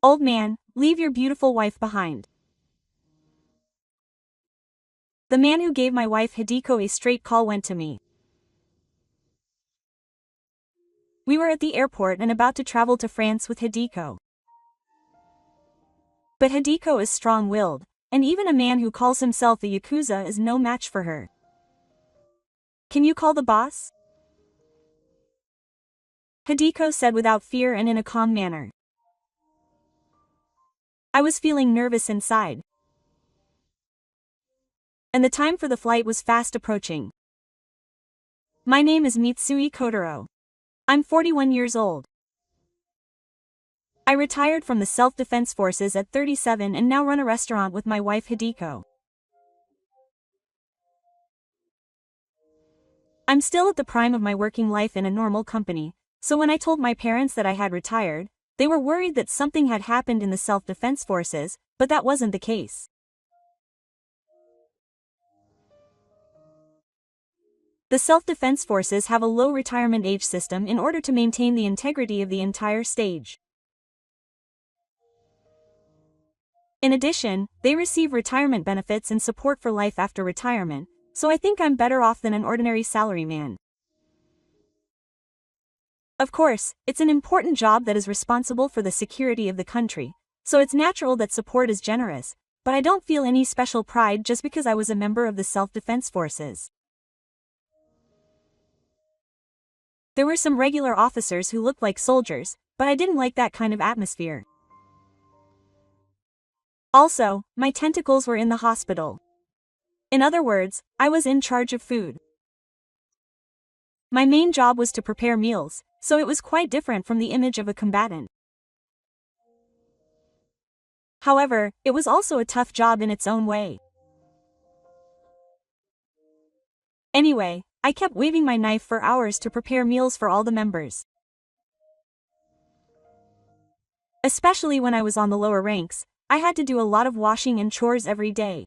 Old man, leave your beautiful wife behind. The man who gave my wife Hideko a straight call went to me. We were at the airport and about to travel to France with Hideko. But Hideko is strong-willed, and even a man who calls himself a yakuza is no match for her. Can you call the boss? Hideko said without fear and in a calm manner. I was feeling nervous inside. And the time for the flight was fast approaching. My name is Mitsui Kotaro. I'm 41 years old. I retired from the self-defense forces at 37 and now run a restaurant with my wife Hideko. I'm still at the prime of my working life in a normal company, so when I told my parents that I had retired, they were worried that something had happened in the self-defense forces, but that wasn't the case. The self-defense forces have a low retirement age system in order to maintain the integrity of the entire stage. In addition, they receive retirement benefits and support for life after retirement, so I think I'm better off than an ordinary salaryman. Of course, it's an important job that is responsible for the security of the country, so it's natural that support is generous, but I don't feel any special pride just because I was a member of the self-defense forces. There were some regular officers who looked like soldiers, but I didn't like that kind of atmosphere. Also, my tentacles were in the hospital. In other words, I was in charge of food. My main job was to prepare meals, so it was quite different from the image of a combatant. However, it was also a tough job in its own way. Anyway, I kept waving my knife for hours to prepare meals for all the members. Especially when I was on the lower ranks, I had to do a lot of washing and chores every day.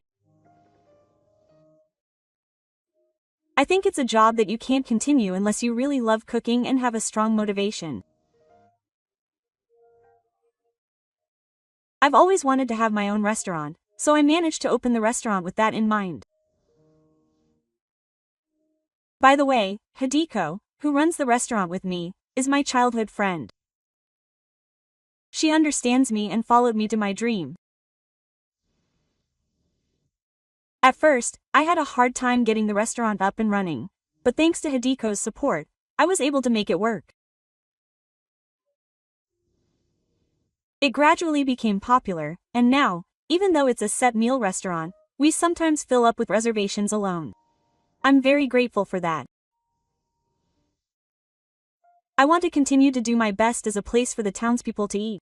I think it's a job that you can't continue unless you really love cooking and have a strong motivation. I've always wanted to have my own restaurant, so I managed to open the restaurant with that in mind. By the way, Hideko, who runs the restaurant with me, is my childhood friend. She understands me and followed me to my dream. At first, I had a hard time getting the restaurant up and running, but thanks to Hideko's support, I was able to make it work. It gradually became popular, and now, even though it's a set meal restaurant, we sometimes fill up with reservations alone. I'm very grateful for that. I want to continue to do my best as a place for the townspeople to eat.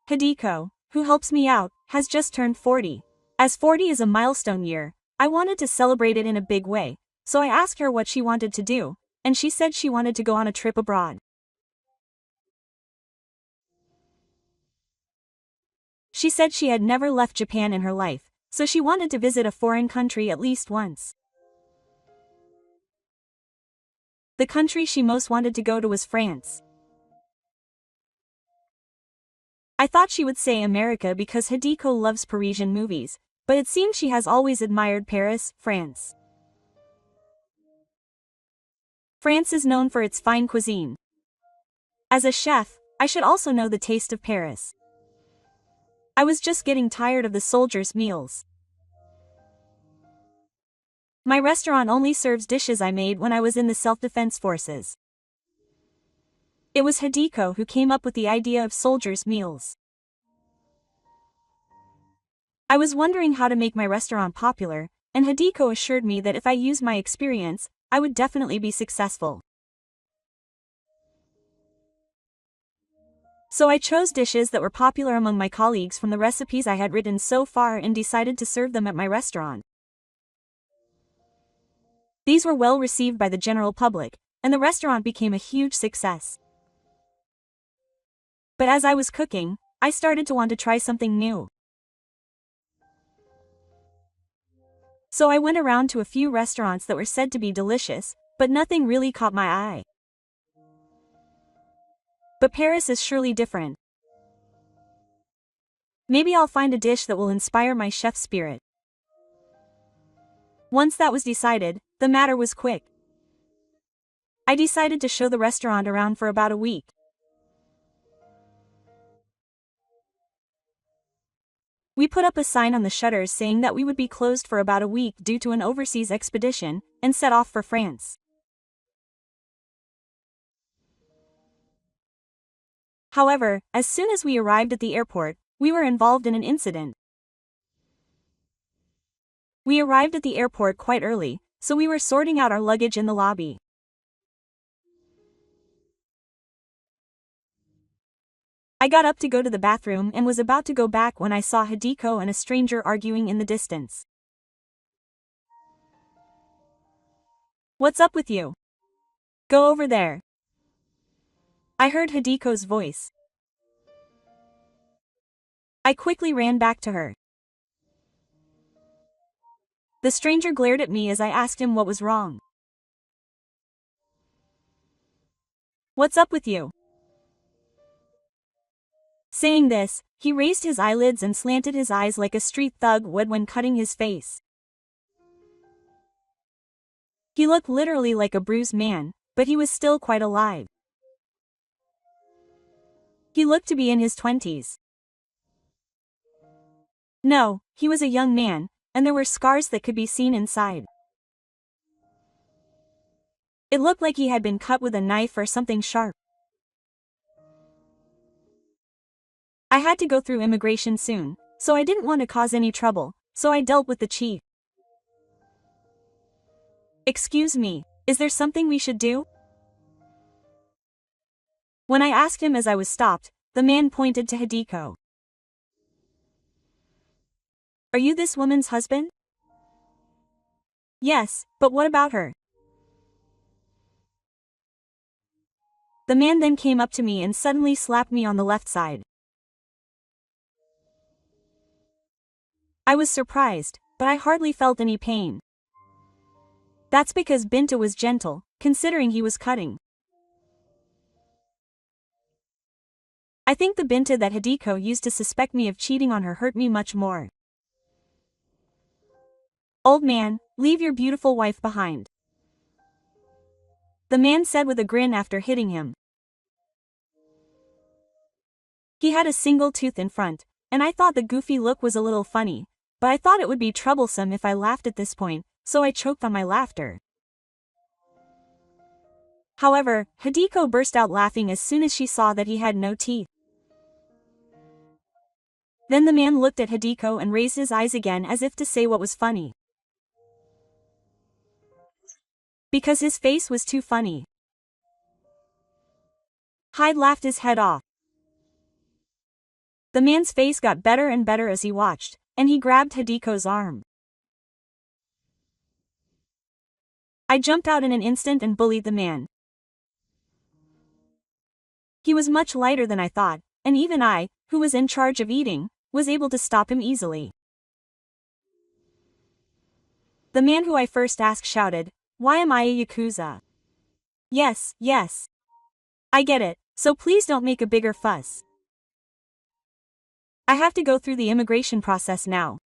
Hideko, who helps me out, has just turned 40. As 40 is a milestone year, I wanted to celebrate it in a big way, so I asked her what she wanted to do, and she said she wanted to go on a trip abroad. She said she had never left Japan in her life, so she wanted to visit a foreign country at least once. The country she most wanted to go to was France. I thought she would say America because Hideko loves Parisian movies, but it seems she has always admired Paris, France. France is known for its fine cuisine. As a chef, I should also know the taste of Paris. I was just getting tired of the soldiers' meals. My restaurant only serves dishes I made when I was in the self-defense forces. It was Hideko who came up with the idea of soldiers' meals. I was wondering how to make my restaurant popular, and Hideko assured me that if I used my experience, I would definitely be successful. So I chose dishes that were popular among my colleagues from the recipes I had written so far and decided to serve them at my restaurant. These were well received by the general public, and the restaurant became a huge success. But as I was cooking, I started to want to try something new. So I went around to a few restaurants that were said to be delicious, but nothing really caught my eye. But Paris is surely different. Maybe I'll find a dish that will inspire my chef spirit. Once that was decided, the matter was quick. I decided to show the restaurant around for about a week. We put up a sign on the shutters saying that we would be closed for about a week due to an overseas expedition, and set off for France. However, as soon as we arrived at the airport, we were involved in an incident. We arrived at the airport quite early, so we were sorting out our luggage in the lobby. I got up to go to the bathroom and was about to go back when I saw Hideko and a stranger arguing in the distance. "What's up with you? Go over there." I heard Hideko's voice. I quickly ran back to her. The stranger glared at me as I asked him what was wrong. "What's up with you?" Saying this, he raised his eyelids and slanted his eyes like a street thug would when cutting his face. He looked literally like a bruised man, but he was still quite alive. He looked to be in his 20s. No, he was a young man, and there were scars that could be seen inside. It looked like he had been cut with a knife or something sharp. I had to go through immigration soon, so I didn't want to cause any trouble, so I dealt with the chief. "Excuse me, is there something we should do?" When I asked him as I was stopped, the man pointed to Hideko. "Are you this woman's husband?" "Yes, but what about her?" The man then came up to me and suddenly slapped me on the left side. I was surprised, but I hardly felt any pain. That's because Binta was gentle, considering he was cutting. I think the Binta that Hideko used to suspect me of cheating on her hurt me much more. "Old man, leave your beautiful wife behind," the man said with a grin after hitting him. He had a single tooth in front, and I thought the goofy look was a little funny, but I thought it would be troublesome if I laughed at this point, so I choked on my laughter. However, Hideko burst out laughing as soon as she saw that he had no teeth. Then the man looked at Hideko and raised his eyes again as if to say what was funny. Because his face was too funny. Hyde laughed his head off. The man's face got better and better as he watched, and he grabbed Hideko's arm. I jumped out in an instant and bullied the man. He was much lighter than I thought, and even I, who was in charge of eating, was able to stop him easily. The man who I first asked shouted, "Why am I a Yakuza?" Yes, yes. I get it, so please don't make a bigger fuss. I have to go through the immigration process now.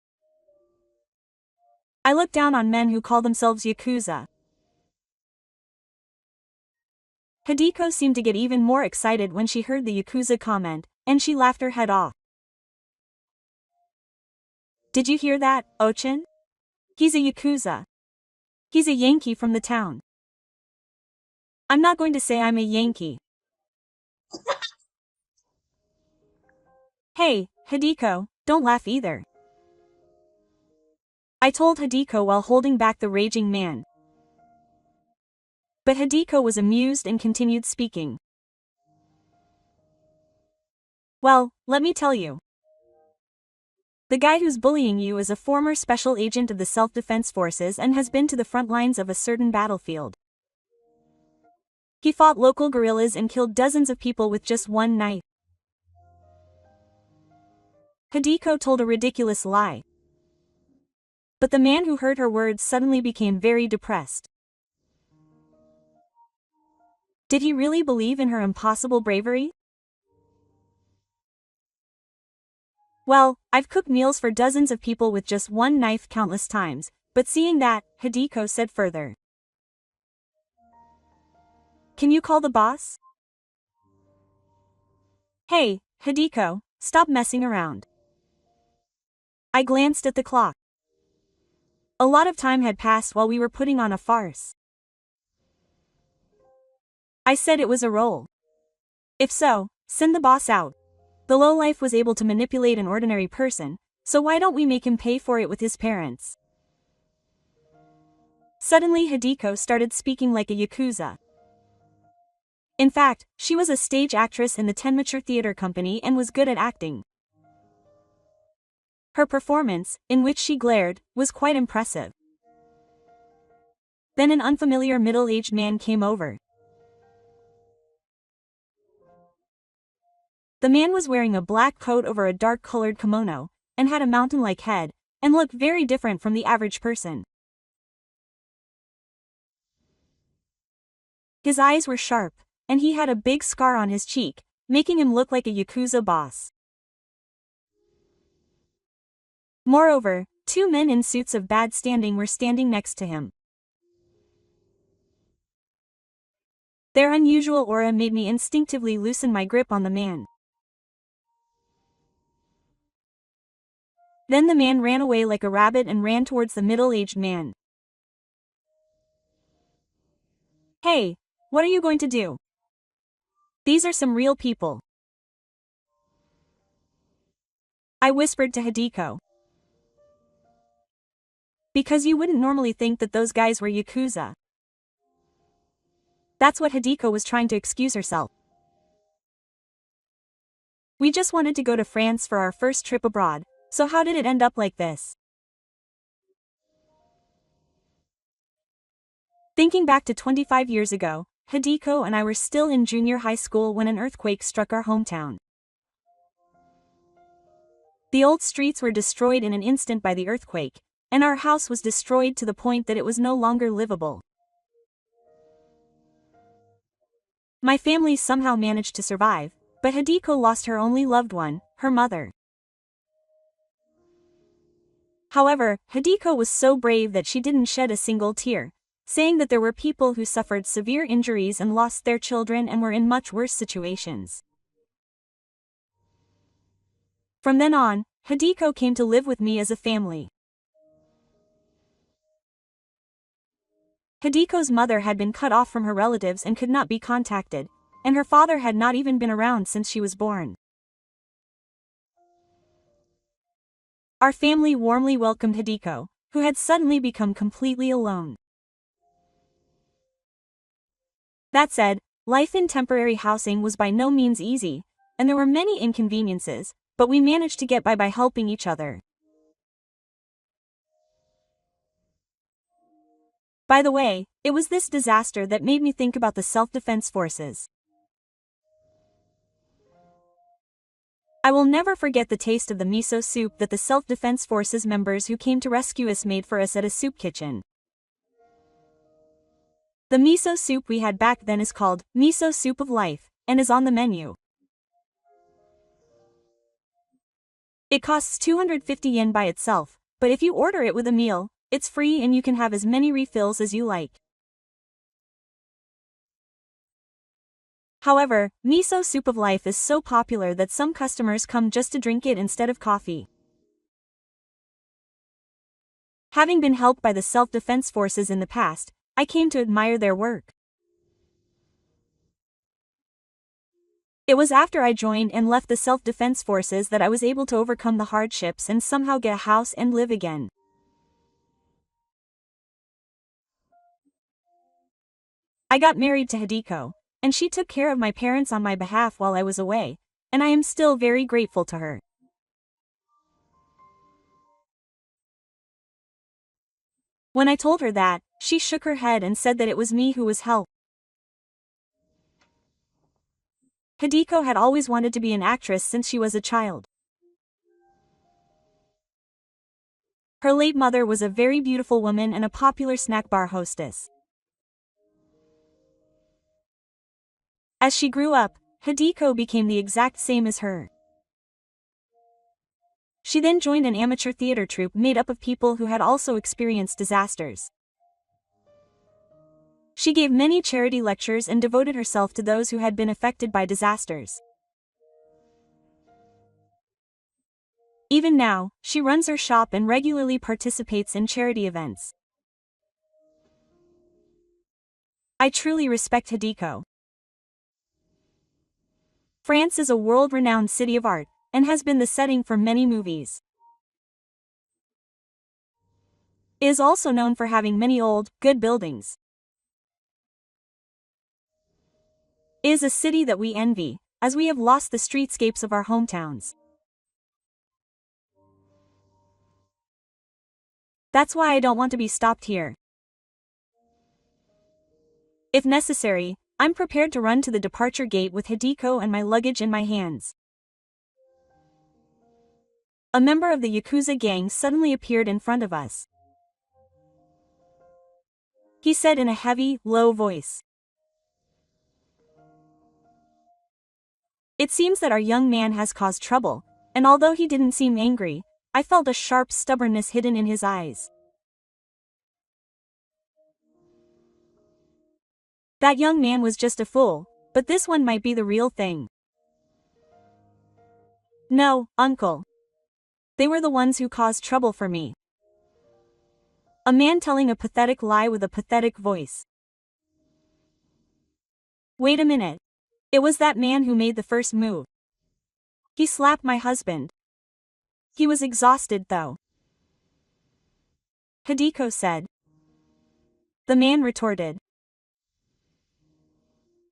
I look down on men who call themselves Yakuza. Hideko seemed to get even more excited when she heard the Yakuza comment, and she laughed her head off. "Did you hear that, Ochin? He's a Yakuza. He's a Yankee from the town." I'm not going to say I'm a Yankee. Hey, Hideko, don't laugh either, I told Hideko while holding back the raging man. But Hideko was amused and continued speaking. "Well, let me tell you. The guy who's bullying you is a former special agent of the self-defense forces and has been to the front lines of a certain battlefield. He fought local guerrillas and killed dozens of people with just one knife." Hideko told a ridiculous lie. But the man who heard her words suddenly became very depressed. Did he really believe in her impossible bravery? Well, I've cooked meals for dozens of people with just one knife countless times, but seeing that, Hideko said further. Can you call the boss? Hey, Hideko, stop messing around. I glanced at the clock. A lot of time had passed while we were putting on a farce. I said it was a role. If so, send the boss out. The lowlife was able to manipulate an ordinary person, so why don't we make him pay for it with his parents? Suddenly Hideko started speaking like a yakuza. In fact, she was a stage actress in the Tenmature Theater Company and was good at acting. Her performance, in which she glared, was quite impressive. Then an unfamiliar middle-aged man came over. The man was wearing a black coat over a dark-colored kimono, and had a mountain-like head, and looked very different from the average person. His eyes were sharp, and he had a big scar on his cheek, making him look like a yakuza boss. Moreover, two men in suits of bad standing were standing next to him. Their unusual aura made me instinctively loosen my grip on the man. Then the man ran away like a rabbit and ran towards the middle-aged man. Hey, what are you going to do? These are some real people. I whispered to Hideko. Because you wouldn't normally think that those guys were yakuza. That's what Hideko was trying to excuse herself. We just wanted to go to France for our first trip abroad, so how did it end up like this? Thinking back to 25 years ago, Hideko and I were still in junior high school when an earthquake struck our hometown. The old streets were destroyed in an instant by the earthquake, and our house was destroyed to the point that it was no longer livable. My family somehow managed to survive, but Hideko lost her only loved one, her mother. However, Hideko was so brave that she didn't shed a single tear, saying that there were people who suffered severe injuries and lost their children and were in much worse situations. From then on, Hideko came to live with me as a family. Hideko's mother had been cut off from her relatives and could not be contacted, and her father had not even been around since she was born. Our family warmly welcomed Hideko, who had suddenly become completely alone. That said, life in temporary housing was by no means easy, and there were many inconveniences, but we managed to get by helping each other. By the way, it was this disaster that made me think about the self-defense forces. I will never forget the taste of the miso soup that the self-defense forces members who came to rescue us made for us at a soup kitchen. The miso soup we had back then is called miso soup of life, and is on the menu. It costs 250 yen by itself, but if you order it with a meal, it's free and you can have as many refills as you like. However, miso soup of life is so popular that some customers come just to drink it instead of coffee. Having been helped by the self-defense forces in the past, I came to admire their work. It was after I joined and left the self-defense forces that I was able to overcome the hardships and somehow get a house and live again. I got married to Hideko, and she took care of my parents on my behalf while I was away, and I am still very grateful to her. When I told her that, she shook her head and said that it was me who was helped. Hideko had always wanted to be an actress since she was a child. Her late mother was a very beautiful woman and a popular snack bar hostess. As she grew up, Hideko became the exact same as her. She then joined an amateur theater troupe made up of people who had also experienced disasters. She gave many charity lectures and devoted herself to those who had been affected by disasters. Even now, she runs her shop and regularly participates in charity events. I truly respect Hideko. France is a world-renowned city of art, and has been the setting for many movies. It is also known for having many old, good buildings. It is a city that we envy, as we have lost the streetscapes of our hometowns. That's why I don't want to be stopped here. If necessary, I'm prepared to run to the departure gate with Hideko and my luggage in my hands. A member of the Yakuza gang suddenly appeared in front of us. He said in a heavy, low voice, "It seems that our young man has caused trouble," and although he didn't seem angry, I felt a sharp stubbornness hidden in his eyes. That young man was just a fool, but this one might be the real thing. No, uncle. They were the ones who caused trouble for me. A man telling a pathetic lie with a pathetic voice. Wait a minute. It was that man who made the first move. He slapped my husband. He was exhausted though. Hideko said. The man retorted.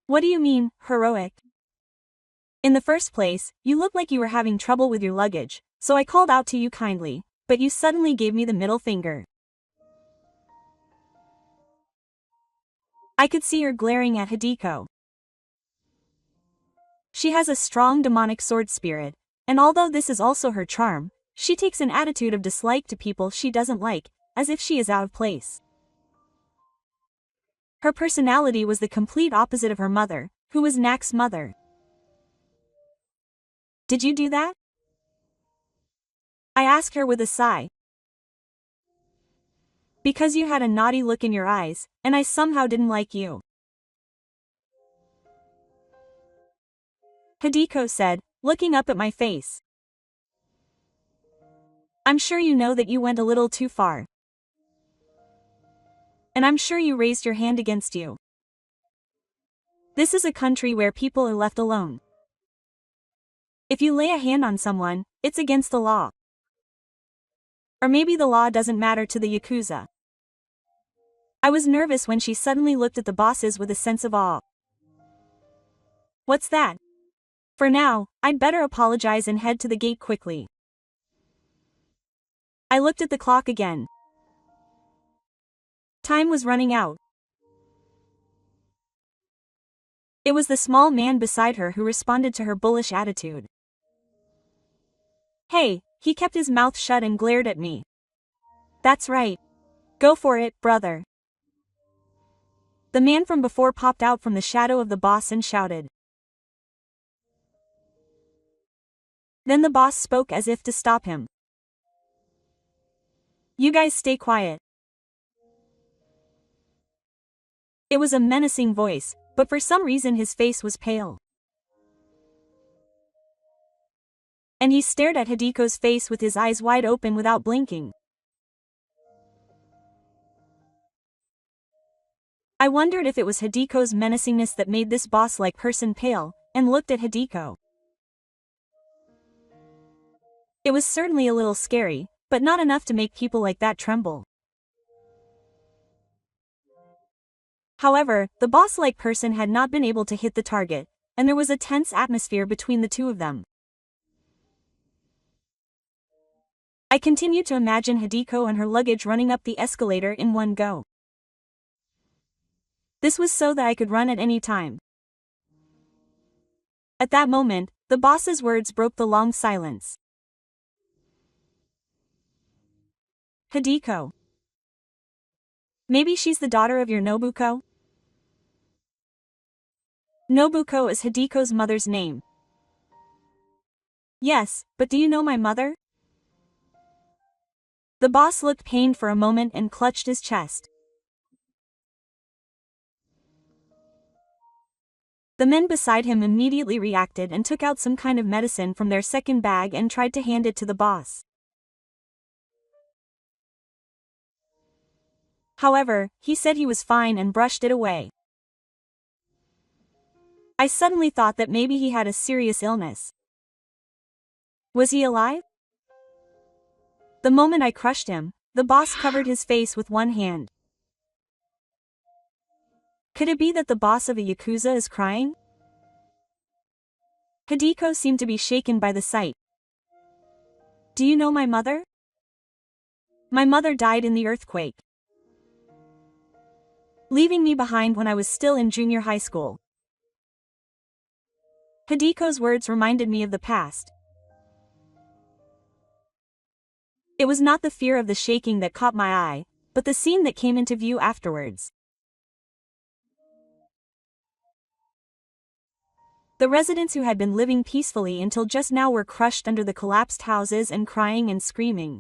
What do you mean, heroic? In the first place, you looked like you were having trouble with your luggage, so I called out to you kindly, but you suddenly gave me the middle finger. I could see her glaring at Hideko. She has a strong demonic sword spirit, and although this is also her charm, she takes an attitude of dislike to people she doesn't like, as if she is out of place. Her personality was the complete opposite of her mother, who was Nak's mother. Did you do that? I asked her with a sigh. Because you had a naughty look in your eyes, and I somehow didn't like you. Hideko said, looking up at my face. I'm sure you know that you went a little too far. And I'm sure you raised your hand against you. This is a country where people are left alone. If you lay a hand on someone, it's against the law. Or maybe the law doesn't matter to the Yakuza. I was nervous when she suddenly looked at the bosses with a sense of awe. What's that? For now, I'd better apologize and head to the gate quickly. I looked at the clock again. Time was running out. It was the small man beside her who responded to her bullish attitude. Hey, he kept his mouth shut and glared at me. That's right. Go for it, brother. The man from before popped out from the shadow of the boss and shouted. Then the boss spoke as if to stop him. You guys stay quiet. It was a menacing voice, but for some reason his face was pale. And he stared at Hideko's face with his eyes wide open without blinking. I wondered if it was Hideko's menacingness that made this boss-like person pale, and looked at Hideko. It was certainly a little scary, but not enough to make people like that tremble. However, the boss-like person had not been able to hit the target, and there was a tense atmosphere between the two of them. I continued to imagine Hideko and her luggage running up the escalator in one go. This was so that I could run at any time. At that moment, the boss's words broke the long silence. Hideko. Maybe she's the daughter of your Nobuko? Nobuko is Hideko's mother's name. Yes, but do you know my mother? The boss looked pained for a moment and clutched his chest. The men beside him immediately reacted and took out some kind of medicine from their second bag and tried to hand it to the boss. However, he said he was fine and brushed it away. I suddenly thought that maybe he had a serious illness. Was he alive? The moment I crushed him, the boss covered his face with one hand. Could it be that the boss of a yakuza is crying? Hideko seemed to be shaken by the sight. Do you know my mother? My mother died in the earthquake, leaving me behind when I was still in junior high school. Hideko's words reminded me of the past. It was not the fear of the shaking that caught my eye, but the scene that came into view afterwards. The residents who had been living peacefully until just now were crushed under the collapsed houses and crying and screaming.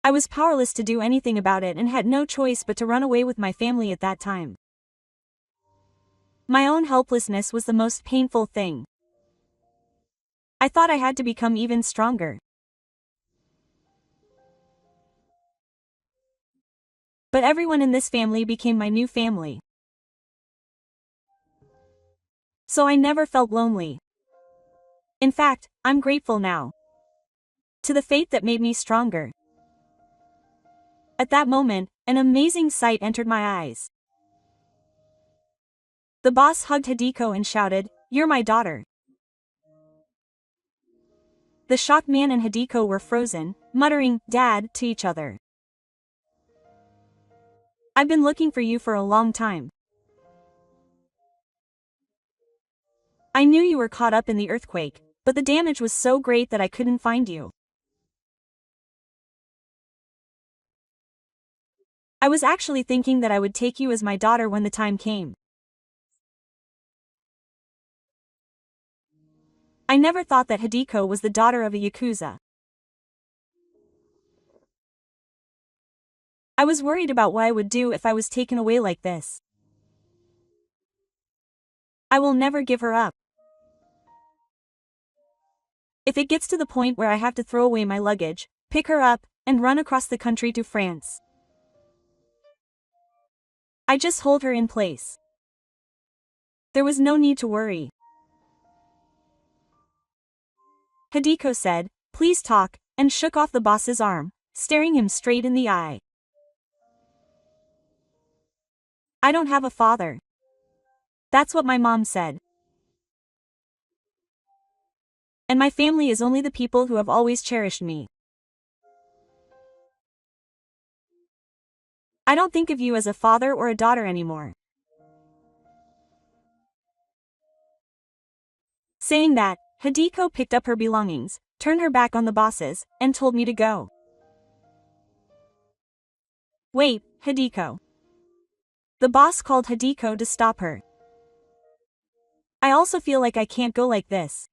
I was powerless to do anything about it and had no choice but to run away with my family at that time. My own helplessness was the most painful thing. I thought I had to become even stronger. But everyone in this family became my new family. So I never felt lonely. In fact, I'm grateful now to the fate that made me stronger. At that moment, an amazing sight entered my eyes. The boss hugged Hideko and shouted, "You're my daughter." The shocked man and Hideko were frozen, muttering, "Dad," to each other. "I've been looking for you for a long time. I knew you were caught up in the earthquake, but the damage was so great that I couldn't find you. I was actually thinking that I would take you as my daughter when the time came. I never thought that Hideko was the daughter of a yakuza. I was worried about what I would do if I was taken away like this. I will never give her up. If it gets to the point where I have to throw away my luggage, pick her up, and run across the country to France, I just hold her in place. There was no need to worry." Hideko said, "Please talk," and shook off the boss's arm, staring him straight in the eye. "I don't have a father. That's what my mom said. And my family is only the people who have always cherished me. I don't think of you as a father or a daughter anymore." Saying that, Hideko picked up her belongings, turned her back on the bosses, and told me to go. "Wait, Hideko." The boss called Hideko to stop her. "I also feel like I can't go like this.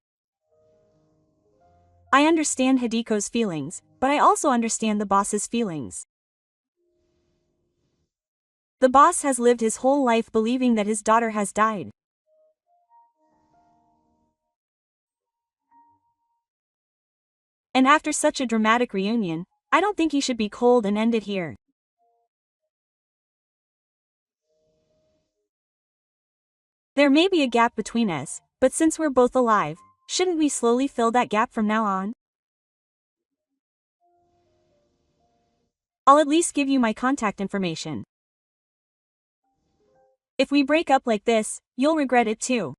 I understand Hideko's feelings, but I also understand the boss's feelings. The boss has lived his whole life believing that his daughter has died. And after such a dramatic reunion, I don't think he should be cold and end it here. There may be a gap between us, but since we're both alive, shouldn't we slowly fill that gap from now on? I'll at least give you my contact information. If we break up like this, you'll regret it too."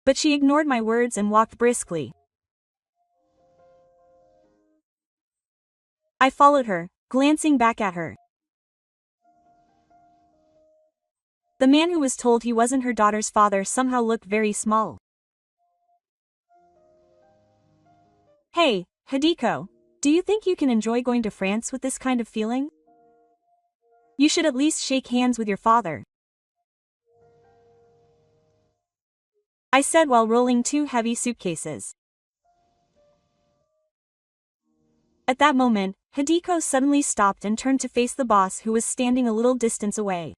But she ignored my words and walked briskly. I followed her, glancing back at her. The man who was told he wasn't her daughter's father somehow looked very small. "Hey, Hideko, do you think you can enjoy going to France with this kind of feeling? You should at least shake hands with your father." I said while rolling 2 heavy suitcases. At that moment, Hideko suddenly stopped and turned to face the boss who was standing a little distance away.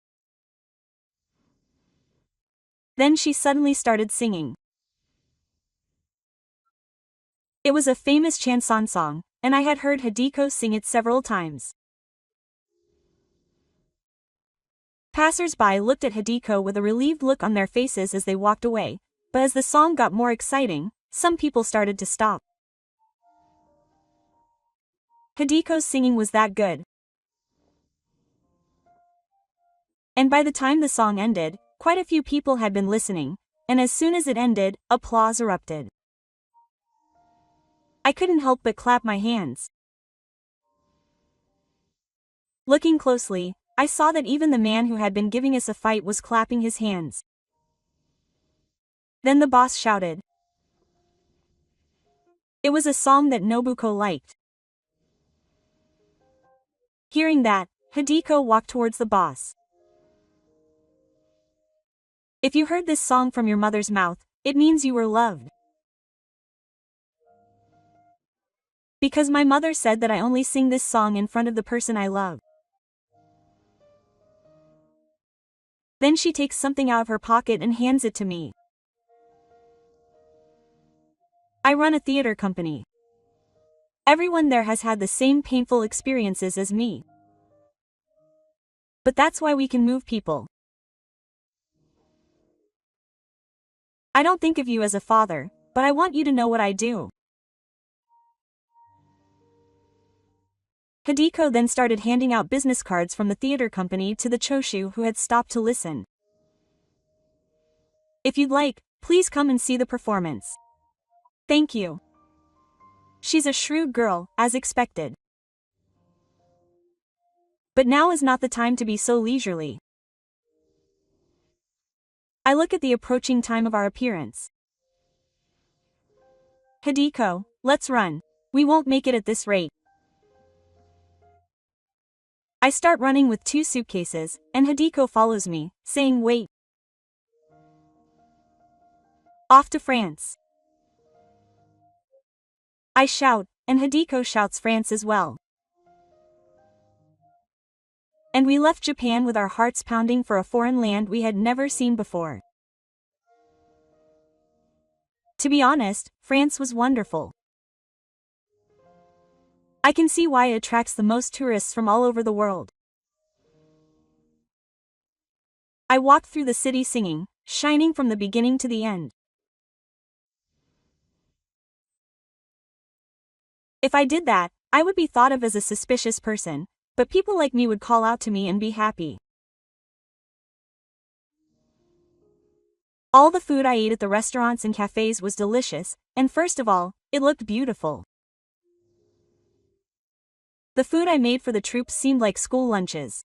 Then she suddenly started singing. It was a famous chanson song, and I had heard Hideko sing it several times. Passers-by looked at Hideko with a relieved look on their faces as they walked away, but as the song got more exciting, some people started to stop. Hideko's singing was that good. And by the time the song ended, quite a few people had been listening, and as soon as it ended, applause erupted. I couldn't help but clap my hands. Looking closely, I saw that even the man who had been giving us a fight was clapping his hands. Then the boss shouted. It was a song that Nobuko liked. Hearing that, Hideko walked towards the boss. If you heard this song from your mother's mouth, it means you were loved. Because my mother said that I only sing this song in front of the person I love. Then she takes something out of her pocket and hands it to me. I run a theater company. Everyone there has had the same painful experiences as me. But that's why we can move people. I don't think of you as a father, but I want you to know what I do. Hideko then started handing out business cards from the theater company to the choshu who had stopped to listen. If you'd like, please come and see the performance. Thank you. She's a shrewd girl, as expected. But now is not the time to be so leisurely. I look at the approaching time of our appearance. Hideko, let's run. We won't make it at this rate. I start running with 2 suitcases, and Hideko follows me, saying wait. Off to France. I shout, and Hideko shouts France as well. And we left Japan with our hearts pounding for a foreign land we had never seen before. To be honest, France was wonderful. I can see why it attracts the most tourists from all over the world. I walked through the city singing, shining from the beginning to the end. If I did that, I would be thought of as a suspicious person, but people like me would call out to me and be happy. All the food I ate at the restaurants and cafes was delicious, and first of all, it looked beautiful. The food I made for the troops seemed like school lunches.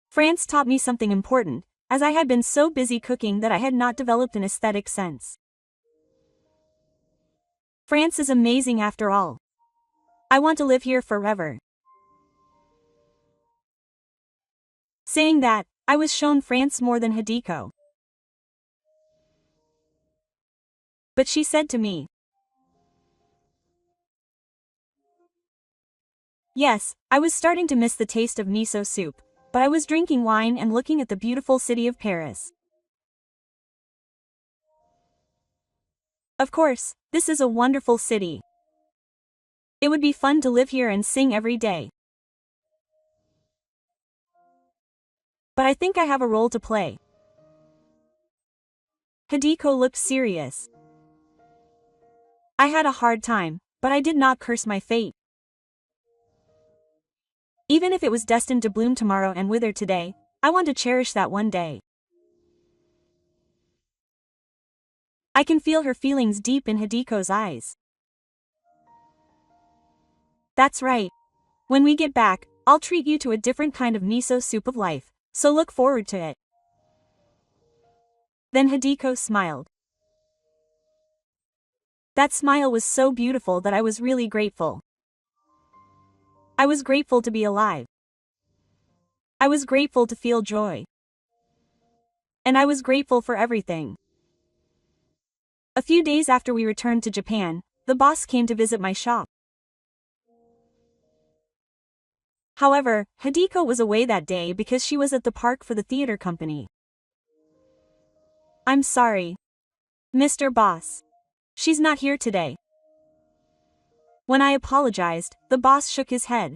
France taught me something important, as I had been so busy cooking that I had not developed an aesthetic sense. France is amazing after all. I want to live here forever. Saying that, I was shown France more than Hideko. But she said to me, yes, I was starting to miss the taste of miso soup, but I was drinking wine and looking at the beautiful city of Paris. Of course, this is a wonderful city. It would be fun to live here and sing every day. But I think I have a role to play. Hideko looked serious. I had a hard time, but I did not curse my fate. Even if it was destined to bloom tomorrow and wither today, I want to cherish that one day. I can feel her feelings deep in Hideko's eyes. That's right. When we get back, I'll treat you to a different kind of miso soup of life, so look forward to it. Then Hideko smiled. That smile was so beautiful that I was really grateful. I was grateful to be alive. I was grateful to feel joy. And I was grateful for everything. A few days after we returned to Japan, the boss came to visit my shop. However, Hideko was away that day because she was at the park for the theater company. I'm sorry, Mr. Boss. She's not here today. When I apologized, the boss shook his head.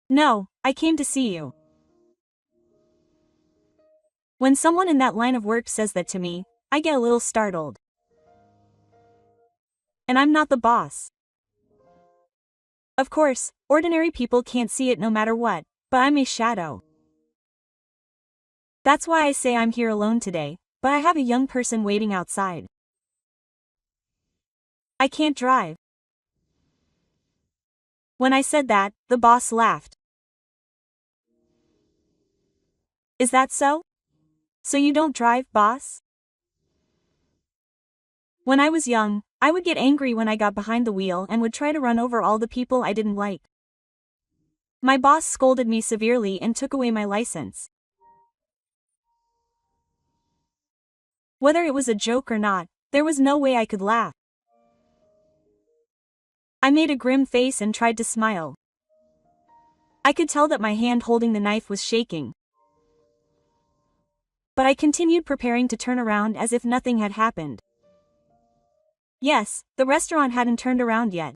No, I came to see you. When someone in that line of work says that to me, I get a little startled. And I'm not the boss. Of course, ordinary people can't see it no matter what, but I'm a shadow. That's why I say I'm here alone today, but I have a young person waiting outside. I can't drive. When I said that, the boss laughed. Is that so? So you don't drive, boss? When I was young, I would get angry when I got behind the wheel and would try to run over all the people I didn't like. My boss scolded me severely and took away my license. Whether it was a joke or not, there was no way I could laugh. I made a grim face and tried to smile. I could tell that my hand holding the knife was shaking. But I continued preparing to turn around as if nothing had happened. Yes, the restaurant hadn't turned around yet.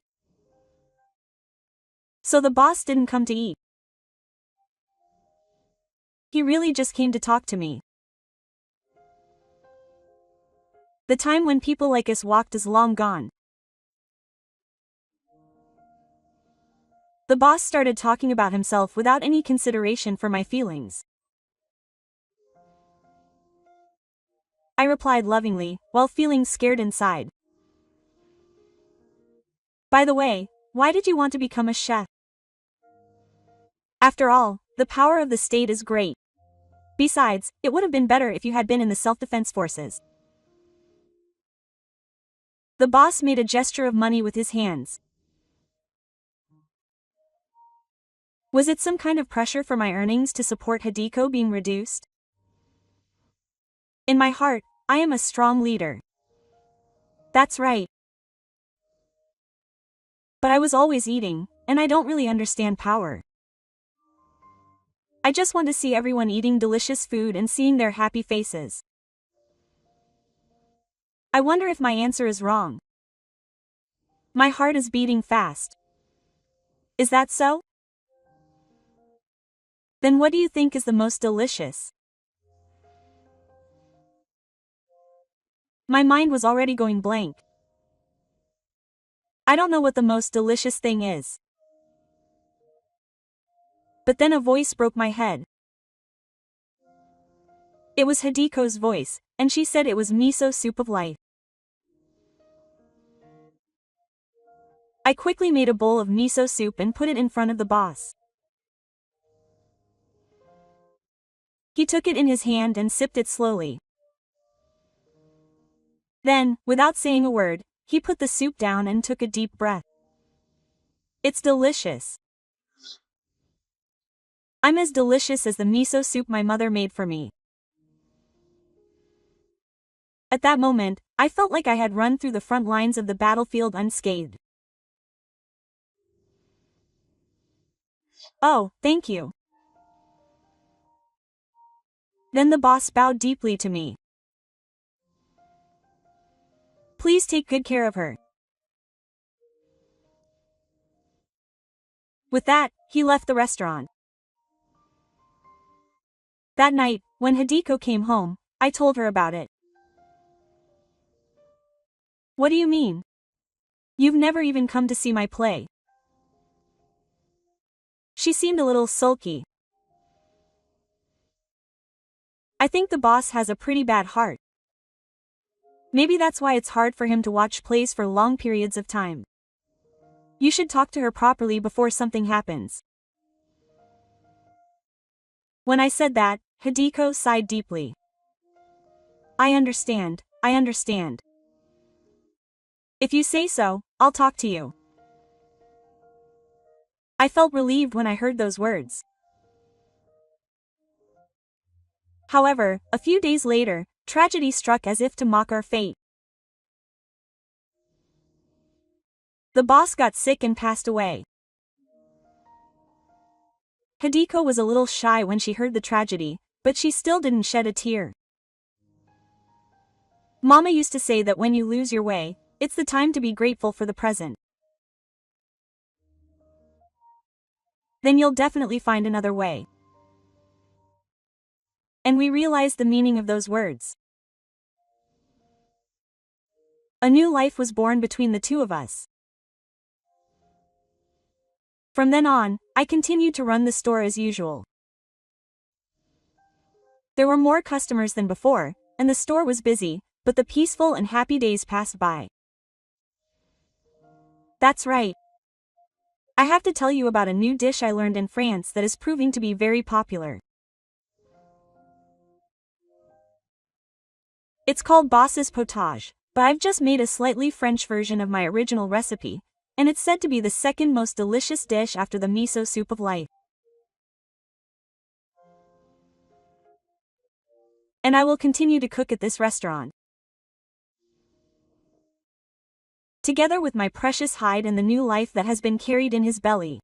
So the boss didn't come to eat. He really just came to talk to me. The time when people like us walked is long gone. The boss started talking about himself without any consideration for my feelings. I replied lovingly, while feeling scared inside. By the way, why did you want to become a chef? After all, the power of the state is great. Besides, it would have been better if you had been in the self-defense forces. The boss made a gesture of money with his hands. Was it some kind of pressure for my earnings to support Hideko being reduced? In my heart, I am a strong leader. That's right. But I was always eating, and I don't really understand power. I just want to see everyone eating delicious food and seeing their happy faces. I wonder if my answer is wrong. My heart is beating fast. Is that so? Then what do you think is the most delicious? My mind was already going blank. I don't know what the most delicious thing is. But then a voice broke my head. It was Hideko's voice, and she said it was miso soup of life. I quickly made a bowl of miso soup and put it in front of the boss. He took it in his hand and sipped it slowly. Then, without saying a word, he put the soup down and took a deep breath. It's delicious. I'm as delicious as the miso soup my mother made for me. At that moment, I felt like I had run through the front lines of the battlefield unscathed. Oh, thank you. Then the boss bowed deeply to me. Please take good care of her. With that, he left the restaurant. That night, when Hideko came home, I told her about it. What do you mean? You've never even come to see my play. She seemed a little sulky. I think the boss has a pretty bad heart. Maybe that's why it's hard for him to watch plays for long periods of time. You should talk to her properly before something happens. When I said that, Hideko sighed deeply. I understand. If you say so, I'll talk to you. I felt relieved when I heard those words. However, a few days later, tragedy struck as if to mock our fate. The boss got sick and passed away. Hideko was a little shy when she heard the tragedy, but she still didn't shed a tear. Mama used to say that when you lose your way, it's the time to be grateful for the present. Then you'll definitely find another way. And we realized the meaning of those words. A new life was born between the two of us. From then on, I continued to run the store as usual. There were more customers than before, and the store was busy, but the peaceful and happy days passed by. That's right. I have to tell you about a new dish I learned in France that is proving to be very popular. It's called Boss's Potage, but I've just made a slightly French version of my original recipe, and it's said to be the second most delicious dish after the miso soup of life. And I will continue to cook at this restaurant. Together with my precious hide and the new life that has been carried in his belly.